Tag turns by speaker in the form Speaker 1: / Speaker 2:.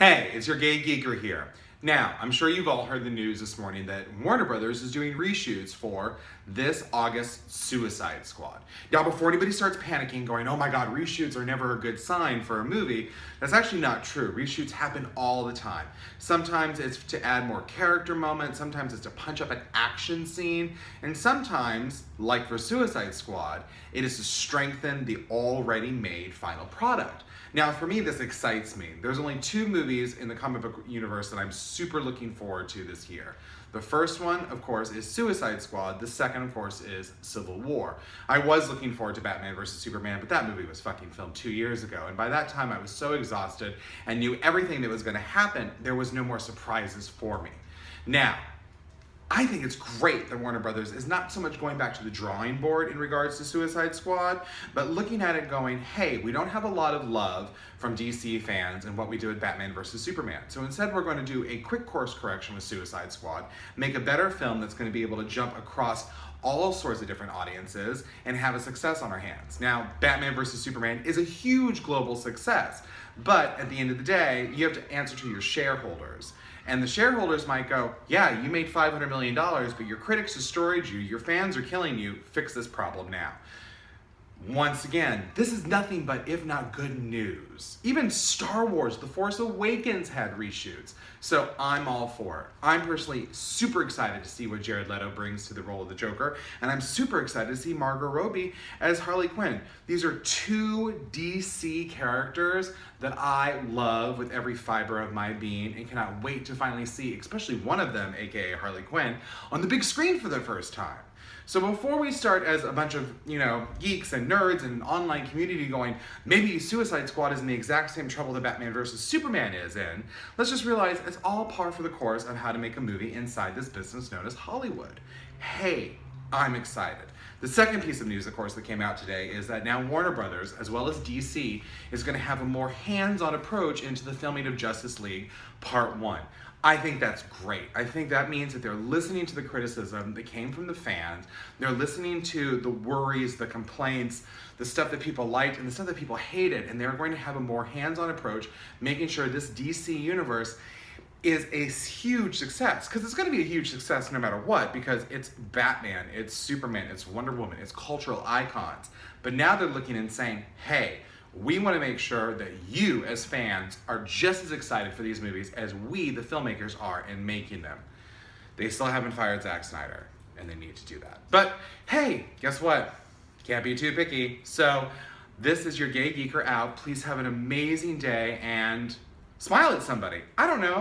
Speaker 1: Hey, it's your gay geeker here. Now, I'm sure you've all heard the news this morning that Warner Brothers is doing reshoots for this August Suicide Squad. Now, before anybody starts panicking, going, oh my god, reshoots are never a good sign for a movie, that's actually not true. Reshoots happen all the time. Sometimes it's to add more character moments, sometimes it's to punch up an action scene, and sometimes, like for Suicide Squad, it is to strengthen the already made final product. Now, for me, this excites me. There's only two movies in the comic book universe that I'm super looking forward to this year. The first one, of course, is Suicide Squad. The second, of course, is Civil War. I was looking forward to Batman vs. Superman, but that movie was fucking filmed 2 years ago. And by that time, I was so exhausted and knew everything that was going to happen. There was no more surprises for me. Now, I think it's great that Warner Brothers is not so much going back to the drawing board in regards to Suicide Squad, but looking at it going, hey, we don't have a lot of love from DC fans in what we did with Batman vs. Superman. So instead we're going to do a quick course correction with Suicide Squad, make a better film that's going to be able to jump across all sorts of different audiences and have a success on our hands. Now, Batman vs. Superman is a huge global success, but at the end of the day, you have to answer to your shareholders. And the shareholders might go, yeah, you made $500 million, but your critics destroyed you, your fans are killing you, fix this problem now. Once again, this is nothing but, if not good news. Even Star Wars, The Force Awakens had reshoots. So I'm all for it. I'm personally super excited to see what Jared Leto brings to the role of the Joker, and I'm super excited to see Margot Robbie as Harley Quinn. These are two DC characters that I love with every fiber of my being and cannot wait to finally see, especially one of them, aka Harley Quinn, on the big screen for the first time. So before we start as a bunch of, geeks and nerds and an online community going, maybe Suicide Squad is in the exact same trouble that Batman vs. Superman is in, let's just realize it's all par for the course of how to make a movie inside this business known as Hollywood. Hey, I'm excited. The second piece of news, of course, that came out today is that now Warner Brothers, as well as DC, is going to have a more hands-on approach into the filming of Justice League Part 1. I think that's great. I think that means that they're listening to the criticism that came from the fans. They're listening to the worries, the complaints, the stuff that people liked and the stuff that people hated, and they're going to have a more hands-on approach, making sure this DC universe is a huge success, because it's going to be a huge success no matter what, because it's Batman, it's Superman, it's Wonder Woman, it's cultural icons. But now they're looking and saying, hey, we want to make sure that you as fans are just as excited for these movies as we, the filmmakers, are in making them. They still haven't fired Zack Snyder, and they need to do that. But hey, guess what? Can't be too picky. So this is your Gay Geeker out. Please have an amazing day and smile at somebody. I don't know.